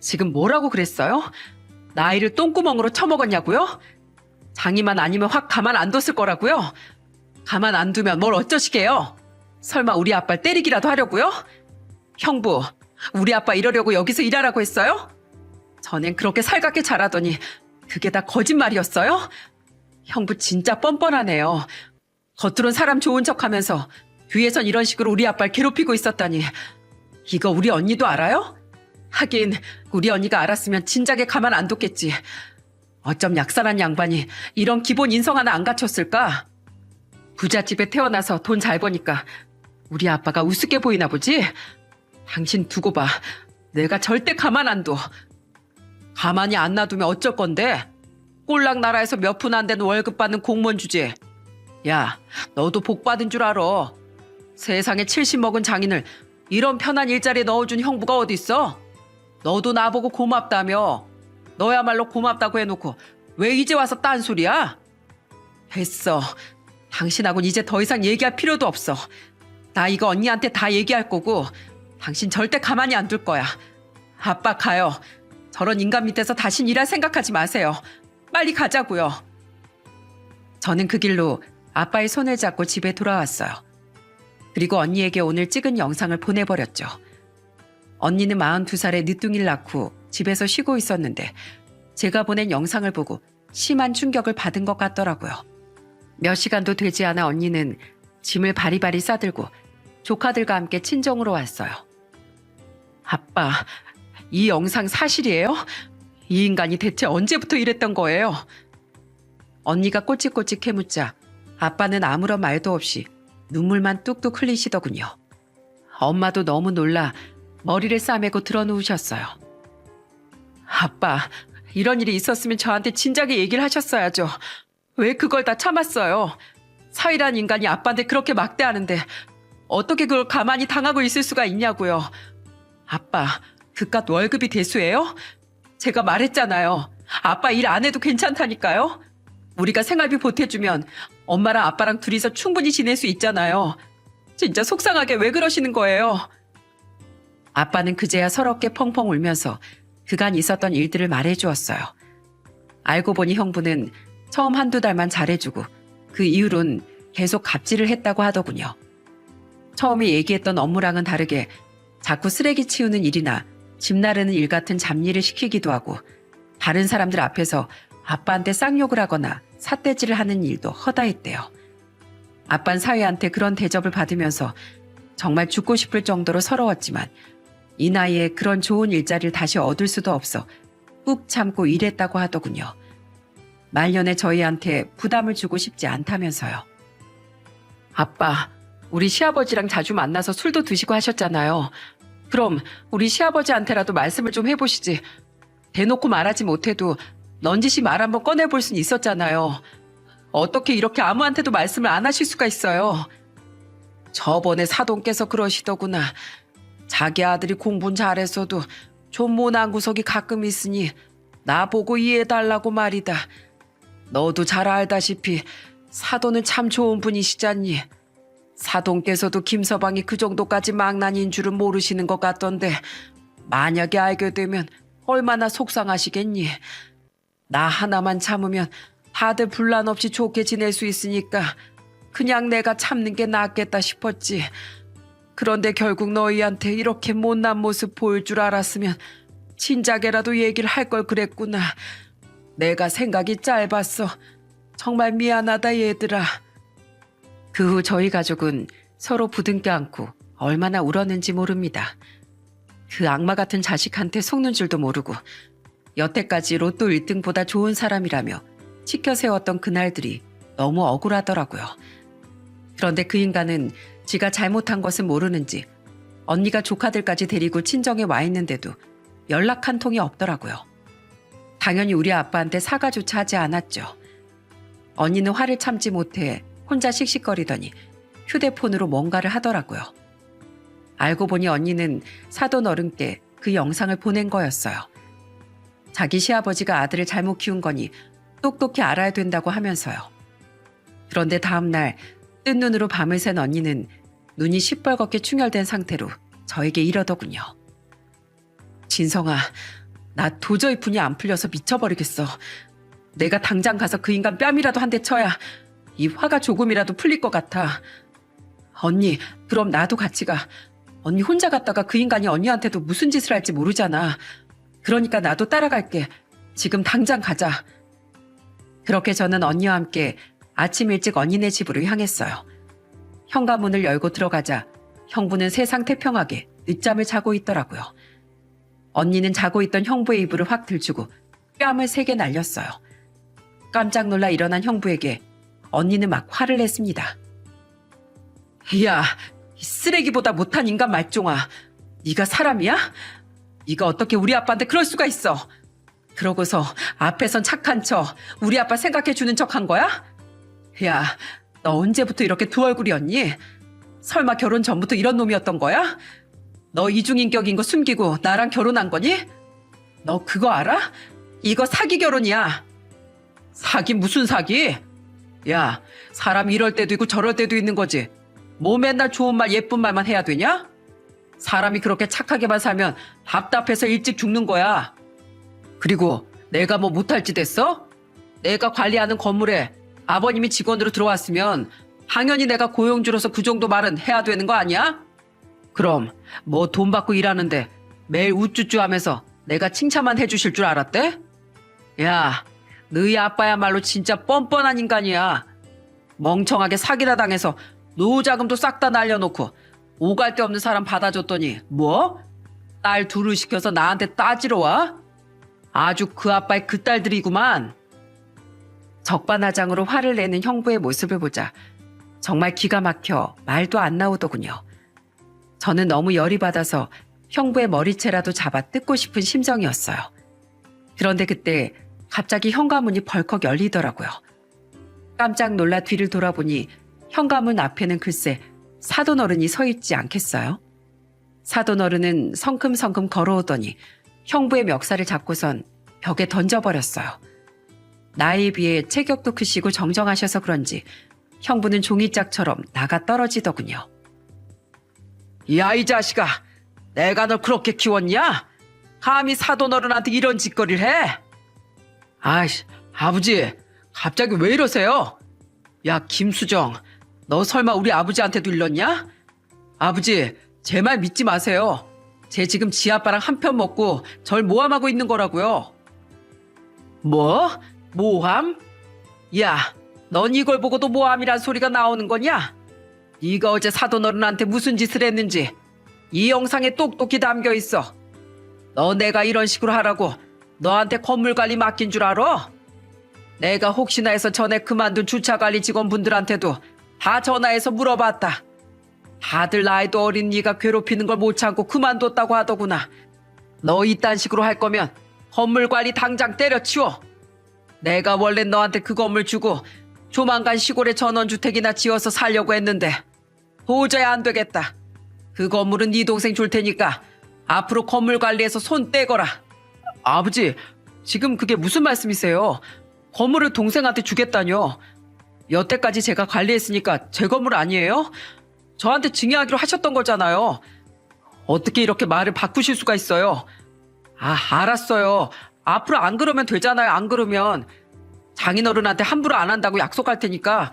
지금 뭐라고 그랬어요? 나이를 똥구멍으로 쳐먹었냐고요? 장이만 아니면 확 가만 안 뒀을 거라고요? 가만 안 두면 뭘 어쩌시게요? 설마 우리 아빠를 때리기라도 하려고요? 형부, 우리 아빠 이러려고 여기서 일하라고 했어요? 전엔 그렇게 살갑게 자라더니 그게 다 거짓말이었어요? 형부 진짜 뻔뻔하네요. 겉으론 사람 좋은 척하면서 뒤에선 이런 식으로 우리 아빠를 괴롭히고 있었다니. 이거 우리 언니도 알아요? 하긴 우리 언니가 알았으면 진작에 가만 안 뒀겠지. 어쩜 약산한 양반이 이런 기본 인성 하나 안 갖췄을까? 부잣집에 태어나서 돈 잘 버니까 우리 아빠가 우습게 보이나 보지? 당신 두고 봐. 내가 절대 가만 안 둬. 가만히 안 놔두면 어쩔 건데? 꼴랑 나라에서 몇 푼 안 되는 월급 받는 공무원 주제에. 야, 너도 복 받은 줄 알아. 세상에 70 먹은 장인을 이런 편한 일자리에 넣어준 형부가 어딨어? 너도 나보고 고맙다며. 너야말로 고맙다고 해놓고 왜 이제 와서 딴소리야? 됐어. 당신하고는 이제 더 이상 얘기할 필요도 없어. 나 이거 언니한테 다 얘기할 거고 당신 절대 가만히 안 둘 거야. 아빠 가요. 저런 인간 밑에서 다신 일할 생각하지 마세요. 빨리 가자고요. 저는 그 길로 아빠의 손을 잡고 집에 돌아왔어요. 그리고 언니에게 오늘 찍은 영상을 보내버렸죠. 언니는 42살에 늦둥이를 낳고 집에서 쉬고 있었는데 제가 보낸 영상을 보고 심한 충격을 받은 것 같더라고요. 몇 시간도 되지 않아 언니는 짐을 바리바리 싸들고 조카들과 함께 친정으로 왔어요. 아빠, 이 영상 사실이에요? 이 인간이 대체 언제부터 이랬던 거예요? 언니가 꼬치꼬치 캐묻자 아빠는 아무런 말도 없이 눈물만 뚝뚝 흘리시더군요. 엄마도 너무 놀라 머리를 싸매고 드러누우셨어요. 아빠, 이런 일이 있었으면 저한테 진작에 얘기를 하셨어야죠. 왜 그걸 다 참았어요? 사위란 인간이 아빠한테 그렇게 막대하는데 어떻게 그걸 가만히 당하고 있을 수가 있냐고요. 아빠, 그깟 월급이 대수예요? 제가 말했잖아요. 아빠 일 안 해도 괜찮다니까요. 우리가 생활비 보태주면 엄마랑 아빠랑 둘이서 충분히 지낼 수 있잖아요. 진짜 속상하게 왜 그러시는 거예요? 아빠는 그제야 서럽게 펑펑 울면서 그간 있었던 일들을 말해주었어요. 알고 보니 형부는 처음 한두 달만 잘해주고 그 이후론 계속 갑질을 했다고 하더군요. 처음에 얘기했던 업무랑은 다르게 자꾸 쓰레기 치우는 일이나 집 나르는 일 같은 잡일을 시키기도 하고 다른 사람들 앞에서 아빠한테 쌍욕을 하거나 삿대질을 하는 일도 허다했대요. 아빠는 사위한테 그런 대접을 받으면서 정말 죽고 싶을 정도로 서러웠지만 이 나이에 그런 좋은 일자리를 다시 얻을 수도 없어 꾹 참고 일했다고 하더군요. 말년에 저희한테 부담을 주고 싶지 않다면서요. 아빠, 우리 시아버지랑 자주 만나서 술도 드시고 하셨잖아요. 그럼 우리 시아버지한테라도 말씀을 좀 해보시지. 대놓고 말하지 못해도 넌지시 말 한번 꺼내볼 순 있었잖아요. 어떻게 이렇게 아무한테도 말씀을 안 하실 수가 있어요. 저번에 사돈께서 그러시더구나. 자기 아들이 공부는 잘했어도 좀 모난 구석이 가끔 있으니 나보고 이해해달라고 말이다. 너도 잘 알다시피 사돈은 참 좋은 분이시잖니. 사돈께서도 김서방이 그 정도까지 망나니인 줄은 모르시는 것 같던데 만약에 알게 되면 얼마나 속상하시겠니. 나 하나만 참으면 다들 분란 없이 좋게 지낼 수 있으니까 그냥 내가 참는 게 낫겠다 싶었지. 그런데 결국 너희한테 이렇게 못난 모습 보일 줄 알았으면 진작에라도 얘기를 할 걸 그랬구나. 내가 생각이 짧았어. 정말 미안하다 얘들아. 그 후 저희 가족은 서로 부둥켜 안고 얼마나 울었는지 모릅니다. 그 악마 같은 자식한테 속는 줄도 모르고 여태까지 로또 1등보다 좋은 사람이라며 치켜 세웠던 그날들이 너무 억울하더라고요. 그런데 그 인간은 지가 잘못한 것은 모르는지 언니가 조카들까지 데리고 친정에 와 있는데도 연락 한 통이 없더라고요. 당연히 우리 아빠한테 사과조차 하지 않았죠. 언니는 화를 참지 못해 혼자 씩씩거리더니 휴대폰으로 뭔가를 하더라고요. 알고 보니 언니는 사돈 어른께 그 영상을 보낸 거였어요. 자기 시아버지가 아들을 잘못 키운 거니 똑똑히 알아야 된다고 하면서요. 그런데 다음날 뜬 눈으로 밤을 샌 언니는 눈이 시뻘겋게 충혈된 상태로 저에게 이러더군요. 진성아, 나 도저히 분이 안 풀려서 미쳐버리겠어. 내가 당장 가서 그 인간 뺨이라도 한 대 쳐야 이 화가 조금이라도 풀릴 것 같아. 언니, 그럼 나도 같이 가. 언니 혼자 갔다가 그 인간이 언니한테도 무슨 짓을 할지 모르잖아. 그러니까 나도 따라갈게. 지금 당장 가자. 그렇게 저는 언니와 함께 아침 일찍 언니네 집으로 향했어요. 현관문을 열고 들어가자 형부는 세상 태평하게 늦잠을 자고 있더라고요. 언니는 자고 있던 형부의 이불을 확 들추고 뺨을 3개 날렸어요. 깜짝 놀라 일어난 형부에게 언니는 막 화를 냈습니다. 야, 이 쓰레기보다 못한 인간 말종아. 네가 사람이야? 네가 어떻게 우리 아빠한테 그럴 수가 있어? 그러고서 앞에선 착한 척, 우리 아빠 생각해주는 척 한 거야? 야, 너 언제부터 이렇게 두 얼굴이었니? 설마 결혼 전부터 이런 놈이었던 거야? 너 이중인격인 거 숨기고 나랑 결혼한 거니? 너 그거 알아? 이거 사기 결혼이야. 사기 무슨 사기? 야, 사람이 이럴 때도 있고 저럴 때도 있는 거지. 뭐 맨날 좋은 말 예쁜 말만 해야 되냐? 사람이 그렇게 착하게만 살면 답답해서 일찍 죽는 거야. 그리고 내가 뭐 못할 짓 했어? 내가 관리하는 건물에 아버님이 직원으로 들어왔으면 당연히 내가 고용주로서 그 정도 말은 해야 되는 거 아니야? 그럼 뭐 돈 받고 일하는데 매일 우쭈쭈 하면서 내가 칭찬만 해주실 줄 알았대? 야, 너희 아빠야말로 진짜 뻔뻔한 인간이야. 멍청하게 사기나 당해서 노후자금도 싹 다 날려놓고 오갈 데 없는 사람 받아줬더니 뭐? 딸 둘을 시켜서 나한테 따지러 와? 아주 그 아빠의 그 딸들이구만. 적반하장으로 화를 내는 형부의 모습을 보자 정말 기가 막혀 말도 안 나오더군요. 저는 너무 열이 받아서 형부의 머리채라도 잡아 뜯고 싶은 심정이었어요. 그런데 그때 갑자기 현관문이 벌컥 열리더라고요. 깜짝 놀라 뒤를 돌아보니 현관문 앞에는 글쎄 사돈어른이 서 있지 않겠어요? 사돈어른은 성큼성큼 걸어오더니 형부의 멱살을 잡고선 벽에 던져버렸어요. 나이에 비해 체격도 크시고 정정하셔서 그런지 형부는 종이짝처럼 나가 떨어지더군요. 야, 이 자식아, 내가 널 그렇게 키웠냐? 감히 사돈어른한테 이런 짓거리를 해? 아이씨, 아버지, 갑자기 왜 이러세요? 야, 김수정, 너 설마 우리 아버지한테도 일렀냐? 아버지, 제 말 믿지 마세요. 쟤 지금 지 아빠랑 한편 먹고 절 모함하고 있는 거라고요. 뭐? 모함? 야, 넌 이걸 보고도 모함이란 소리가 나오는 거냐? 네가 어제 사돈어른한테 무슨 짓을 했는지 이 영상에 똑똑히 담겨 있어. 너 내가 이런 식으로 하라고 너한테 건물 관리 맡긴 줄 알아? 내가 혹시나 해서 전에 그만둔 주차관리 직원분들한테도 다 전화해서 물어봤다. 다들 나이도 어린 네가 괴롭히는 걸 못 참고 그만뒀다고 하더구나. 너 이딴 식으로 할 거면 건물 관리 당장 때려치워. 내가 원래 너한테 그 건물 주고 조만간 시골에 전원주택이나 지어서 살려고 했는데 도저히 안 되겠다. 그 건물은 네 동생 줄 테니까 앞으로 건물 관리에서 손 떼거라. 아버지, 지금 그게 무슨 말씀이세요? 건물을 동생한테 주겠다뇨. 여태까지 제가 관리했으니까 제 건물 아니에요? 저한테 증여하기로 하셨던 거잖아요. 어떻게 이렇게 말을 바꾸실 수가 있어요? 아, 알았어요. 앞으로 안 그러면 되잖아요. 안 그러면 장인어른한테 함부로 안 한다고 약속할 테니까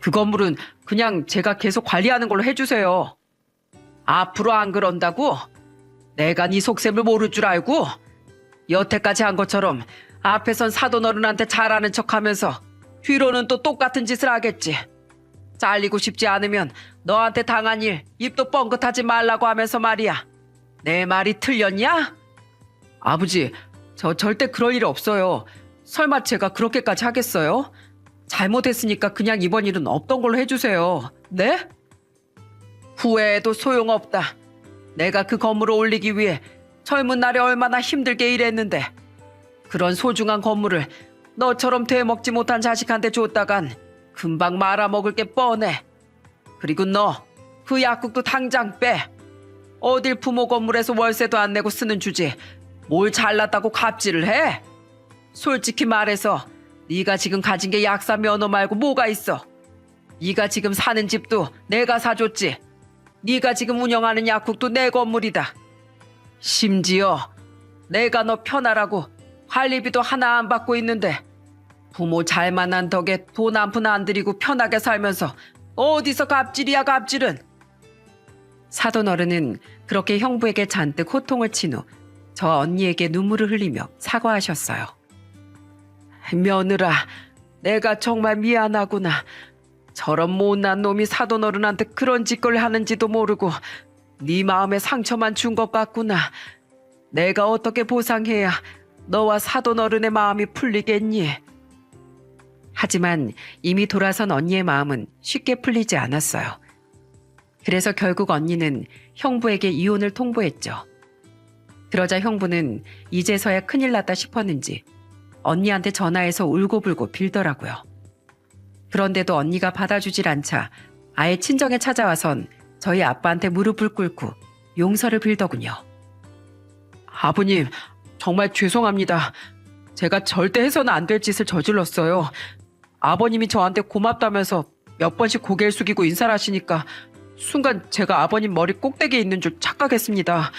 그 건물은 그냥 제가 계속 관리하는 걸로 해주세요. 앞으로 안 그런다고? 내가 네 속셈을 모를 줄 알고? 여태까지 한 것처럼 앞에선 사돈어른한테 잘하는 척하면서 뒤로는 또 똑같은 짓을 하겠지. 잘리고 싶지 않으면 너한테 당한 일 입도 뻥긋하지 말라고 하면서 말이야. 내 말이 틀렸냐? 아버지, 저 절대 그럴 일 없어요. 설마 제가 그렇게까지 하겠어요? 잘못했으니까 그냥 이번 일은 없던 걸로 해주세요. 네? 후회해도 소용없다. 내가 그 건물을 올리기 위해 젊은 날에 얼마나 힘들게 일했는데 그런 소중한 건물을 너처럼 되먹지 못한 자식한테 줬다간 금방 말아먹을 게 뻔해. 그리고 너 그 약국도 당장 빼. 어딜 부모 건물에서 월세도 안 내고 쓰는 주제 뭘 잘났다고 갑질을 해? 솔직히 말해서 네가 지금 가진 게 약사 면허 말고 뭐가 있어? 네가 지금 사는 집도 내가 사줬지. 네가 지금 운영하는 약국도 내 건물이다. 심지어 내가 너 편하라고 관리비도 하나 안 받고 있는데 부모 잘 만난 덕에 돈 한 푼 안 들이고 편하게 살면서 어디서 갑질이야 갑질은. 사돈어른은 그렇게 형부에게 잔뜩 호통을 친 후 저 언니에게 눈물을 흘리며 사과하셨어요. 며느라, 내가 정말 미안하구나. 저런 못난 놈이 사돈어른한테 그런 짓거리를 하는지도 모르고 네 마음에 상처만 준 것 같구나. 내가 어떻게 보상해야 너와 사돈어른의 마음이 풀리겠니? 하지만 이미 돌아선 언니의 마음은 쉽게 풀리지 않았어요. 그래서 결국 언니는 형부에게 이혼을 통보했죠. 그러자 형부는 이제서야 큰일 났다 싶었는지 언니한테 전화해서 울고불고 빌더라고요. 그런데도 언니가 받아주질 않자 아예 친정에 찾아와선 저희 아빠한테 무릎을 꿇고 용서를 빌더군요. 아버님, 정말 죄송합니다. 제가 절대 해서는 안 될 짓을 저질렀어요. 아버님이 저한테 고맙다면서 몇 번씩 고개를 숙이고 인사를 하시니까 순간 제가 아버님 머리 꼭대기에 있는 줄 착각했습니다.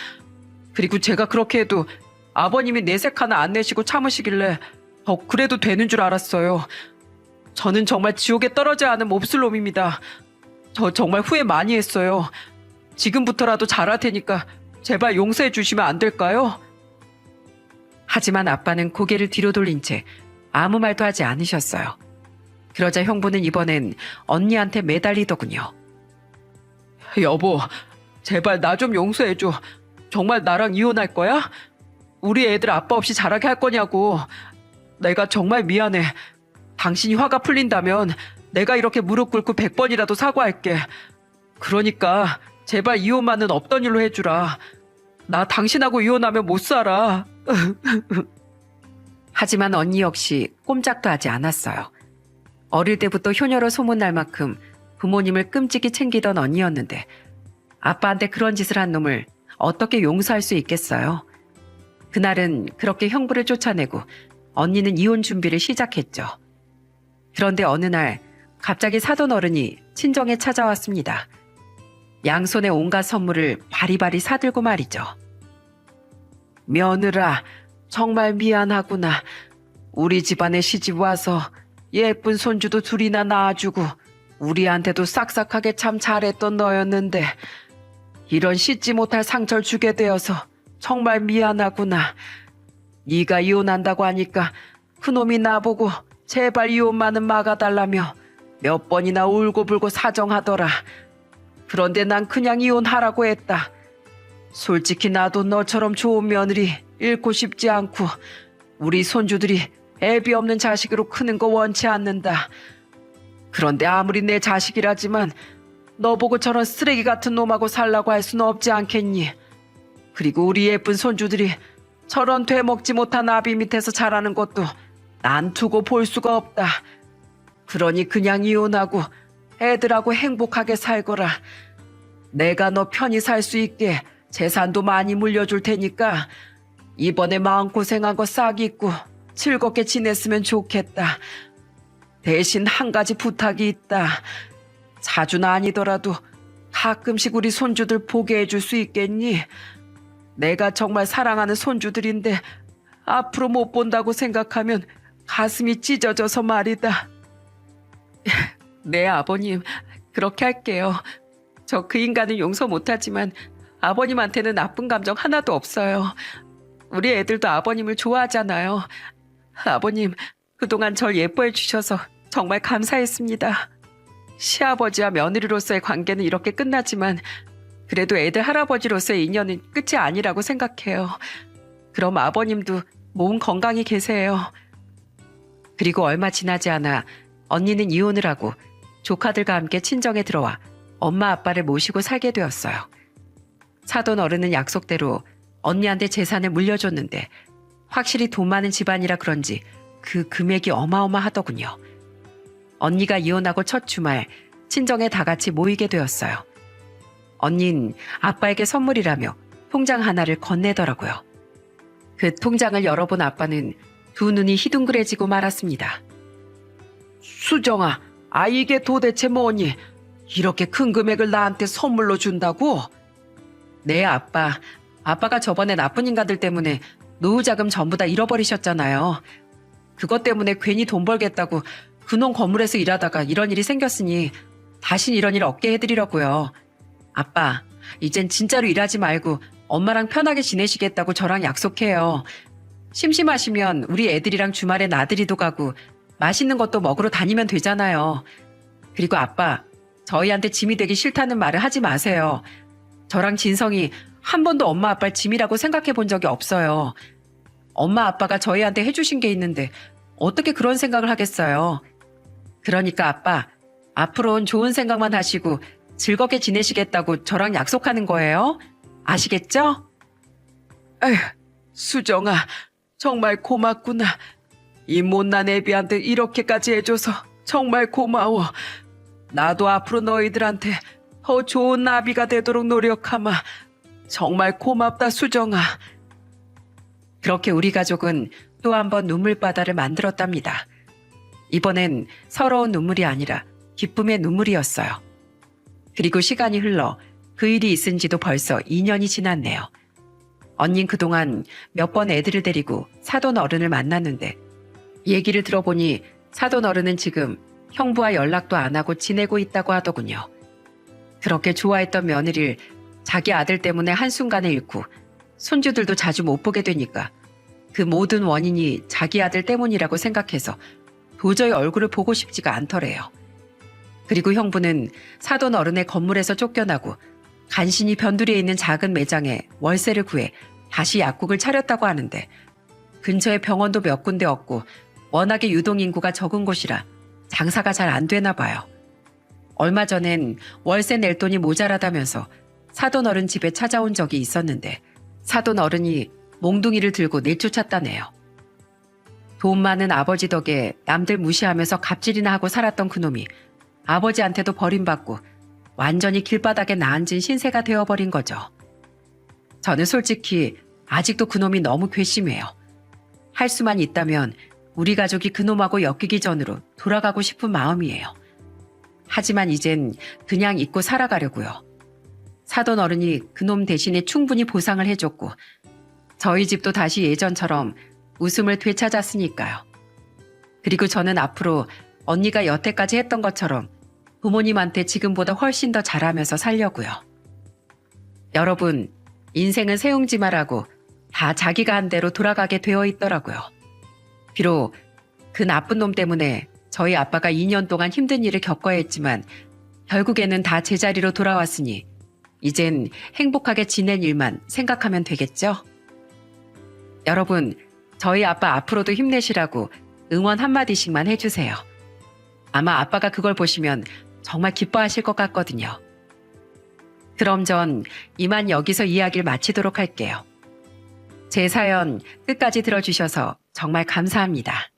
그리고 제가 그렇게 해도 아버님이 내색 하나 안 내시고 참으시길래 그래도 되는 줄 알았어요. 저는 정말 지옥에 떨어져야 하는 몹쓸 놈입니다. 저 정말 후회 많이 했어요. 지금부터라도 잘할 테니까 제발 용서해 주시면 안 될까요? 하지만 아빠는 고개를 뒤로 돌린 채 아무 말도 하지 않으셨어요. 그러자 형부는 이번엔 언니한테 매달리더군요. 여보, 제발 나 좀 용서해줘. 정말 나랑 이혼할 거야? 우리 애들 아빠 없이 자라게 할 거냐고. 내가 정말 미안해. 당신이 화가 풀린다면 내가 이렇게 무릎 꿇고 100번이라도 사과할게. 그러니까 제발 이혼만은 없던 일로 해주라. 나 당신하고 이혼하면 못 살아. 하지만 언니 역시 꼼짝도 하지 않았어요. 어릴 때부터 효녀로 소문날 만큼 부모님을 끔찍이 챙기던 언니였는데 아빠한테 그런 짓을 한 놈을 어떻게 용서할 수 있겠어요? 그날은 그렇게 형부를 쫓아내고 언니는 이혼 준비를 시작했죠. 그런데 어느 날 갑자기 사돈 어른이 친정에 찾아왔습니다. 양손에 온갖 선물을 바리바리 사들고 말이죠. 며느라, 정말 미안하구나. 우리 집안에 시집 와서 예쁜 손주도 둘이나 낳아주고 우리한테도 싹싹하게 참 잘했던 너였는데 이런 씻지 못할 상처를 주게 되어서 정말 미안하구나. 네가 이혼한다고 하니까 그놈이 나보고 제발 이혼만은 막아달라며 몇 번이나 울고불고 사정하더라. 그런데 난 그냥 이혼하라고 했다. 솔직히 나도 너처럼 좋은 며느리 잃고 싶지 않고 우리 손주들이 애비 없는 자식으로 크는 거 원치 않는다. 그런데 아무리 내 자식이라지만 너 보고 저런 쓰레기 같은 놈하고 살라고 할 수는 없지 않겠니? 그리고 우리 예쁜 손주들이 저런 되먹지 못한 아비 밑에서 자라는 것도 난 두고 볼 수가 없다. 그러니 그냥 이혼하고 애들하고 행복하게 살거라. 내가 너 편히 살 수 있게 재산도 많이 물려줄 테니까 이번에 마음고생한 거 싹 잊고 즐겁게 지냈으면 좋겠다. 대신 한 가지 부탁이 있다. 자주는 아니더라도 가끔씩 우리 손주들 보게 해줄 수 있겠니? 내가 정말 사랑하는 손주들인데 앞으로 못 본다고 생각하면 가슴이 찢어져서 말이다. 네, 아버님. 그렇게 할게요. 저 그 인간은 용서 못하지만 아버님한테는 나쁜 감정 하나도 없어요. 우리 애들도 아버님을 좋아하잖아요. 아버님, 그동안 절 예뻐해 주셔서 정말 감사했습니다. 시아버지와 며느리로서의 관계는 이렇게 끝나지만 그래도 애들 할아버지로서의 인연은 끝이 아니라고 생각해요. 그럼 아버님도 몸 건강히 계세요. 그리고 얼마 지나지 않아 언니는 이혼을 하고 조카들과 함께 친정에 들어와 엄마 아빠를 모시고 살게 되었어요. 사돈 어른은 약속대로 언니한테 재산을 물려줬는데 확실히 돈 많은 집안이라 그런지 그 금액이 어마어마하더군요. 언니가 이혼하고 첫 주말 친정에 다 같이 모이게 되었어요. 언닌 아빠에게 선물이라며 통장 하나를 건네더라고요. 그 통장을 열어본 아빠는 두 눈이 희둥그레지고 말았습니다. 수정아, 이게 도대체 뭐니? 이렇게 큰 금액을 나한테 선물로 준다고? 네, 아빠. 아빠가 저번에 나쁜 인간들 때문에 노후자금 전부 다 잃어버리셨잖아요. 그것 때문에 괜히 돈 벌겠다고 그놈 건물에서 일하다가 이런 일이 생겼으니 다신 이런 일 없게 해드리려고요. 아빠, 이젠 진짜로 일하지 말고 엄마랑 편하게 지내시겠다고 저랑 약속해요. 심심하시면 우리 애들이랑 주말에 나들이도 가고 맛있는 것도 먹으러 다니면 되잖아요. 그리고 아빠, 저희한테 짐이 되기 싫다는 말을 하지 마세요. 저랑 진성이 한 번도 엄마 아빠를 짐이라고 생각해 본 적이 없어요. 엄마 아빠가 저희한테 해주신 게 있는데 어떻게 그런 생각을 하겠어요. 그러니까 아빠, 앞으로는 좋은 생각만 하시고 즐겁게 지내시겠다고 저랑 약속하는 거예요. 아시겠죠? 에휴, 수정아, 정말 고맙구나. 이 못난 애비한테 이렇게까지 해줘서 정말 고마워. 나도 앞으로 너희들한테 더 좋은 나비가 되도록 노력하마. 정말 고맙다, 수정아. 그렇게 우리 가족은 또 한 번 눈물바다를 만들었답니다. 이번엔 서러운 눈물이 아니라 기쁨의 눈물이었어요. 그리고 시간이 흘러 그 일이 있은 지도 벌써 2년이 지났네요. 언닌 그동안 몇 번 애들을 데리고 사돈 어른을 만났는데 얘기를 들어보니 사돈 어른은 지금 형부와 연락도 안 하고 지내고 있다고 하더군요. 그렇게 좋아했던 며느리를 자기 아들 때문에 한순간에 잃고 손주들도 자주 못 보게 되니까 그 모든 원인이 자기 아들 때문이라고 생각해서 도저히 얼굴을 보고 싶지가 않더래요. 그리고 형부는 사돈 어른의 건물에서 쫓겨나고 간신히 변두리에 있는 작은 매장에 월세를 구해 다시 약국을 차렸다고 하는데 근처에 병원도 몇 군데 없고 워낙에 유동인구가 적은 곳이라 장사가 잘 안 되나 봐요. 얼마 전엔 월세 낼 돈이 모자라다면서 사돈 어른 집에 찾아온 적이 있었는데 사돈 어른이 몽둥이를 들고 내쫓았다네요. 돈 많은 아버지 덕에 남들 무시하면서 갑질이나 하고 살았던 그놈이 아버지한테도 버림받고 완전히 길바닥에 나앉은 신세가 되어버린 거죠. 저는 솔직히 아직도 그놈이 너무 괘씸해요. 할 수만 있다면 우리 가족이 그놈하고 엮이기 전으로 돌아가고 싶은 마음이에요. 하지만 이젠 그냥 잊고 살아가려고요. 사돈 어른이 그놈 대신에 충분히 보상을 해줬고 저희 집도 다시 예전처럼 웃음을 되찾았으니까요. 그리고 저는 앞으로 언니가 여태까지 했던 것처럼 부모님한테 지금보다 훨씬 더 잘하면서 살려고요. 여러분, 인생은 세웅지마라고 다 자기가 한 대로 돌아가게 되어 있더라고요. 비록 그 나쁜 놈 때문에 저희 아빠가 2년 동안 힘든 일을 겪어야 했지만 결국에는 다 제자리로 돌아왔으니 이젠 행복하게 지낸 일만 생각하면 되겠죠? 여러분, 저희 아빠 앞으로도 힘내시라고 응원 한마디씩만 해주세요. 아마 아빠가 그걸 보시면 정말 기뻐하실 것 같거든요. 그럼 전 이만 여기서 이야기를 마치도록 할게요. 제 사연 끝까지 들어주셔서 정말 감사합니다.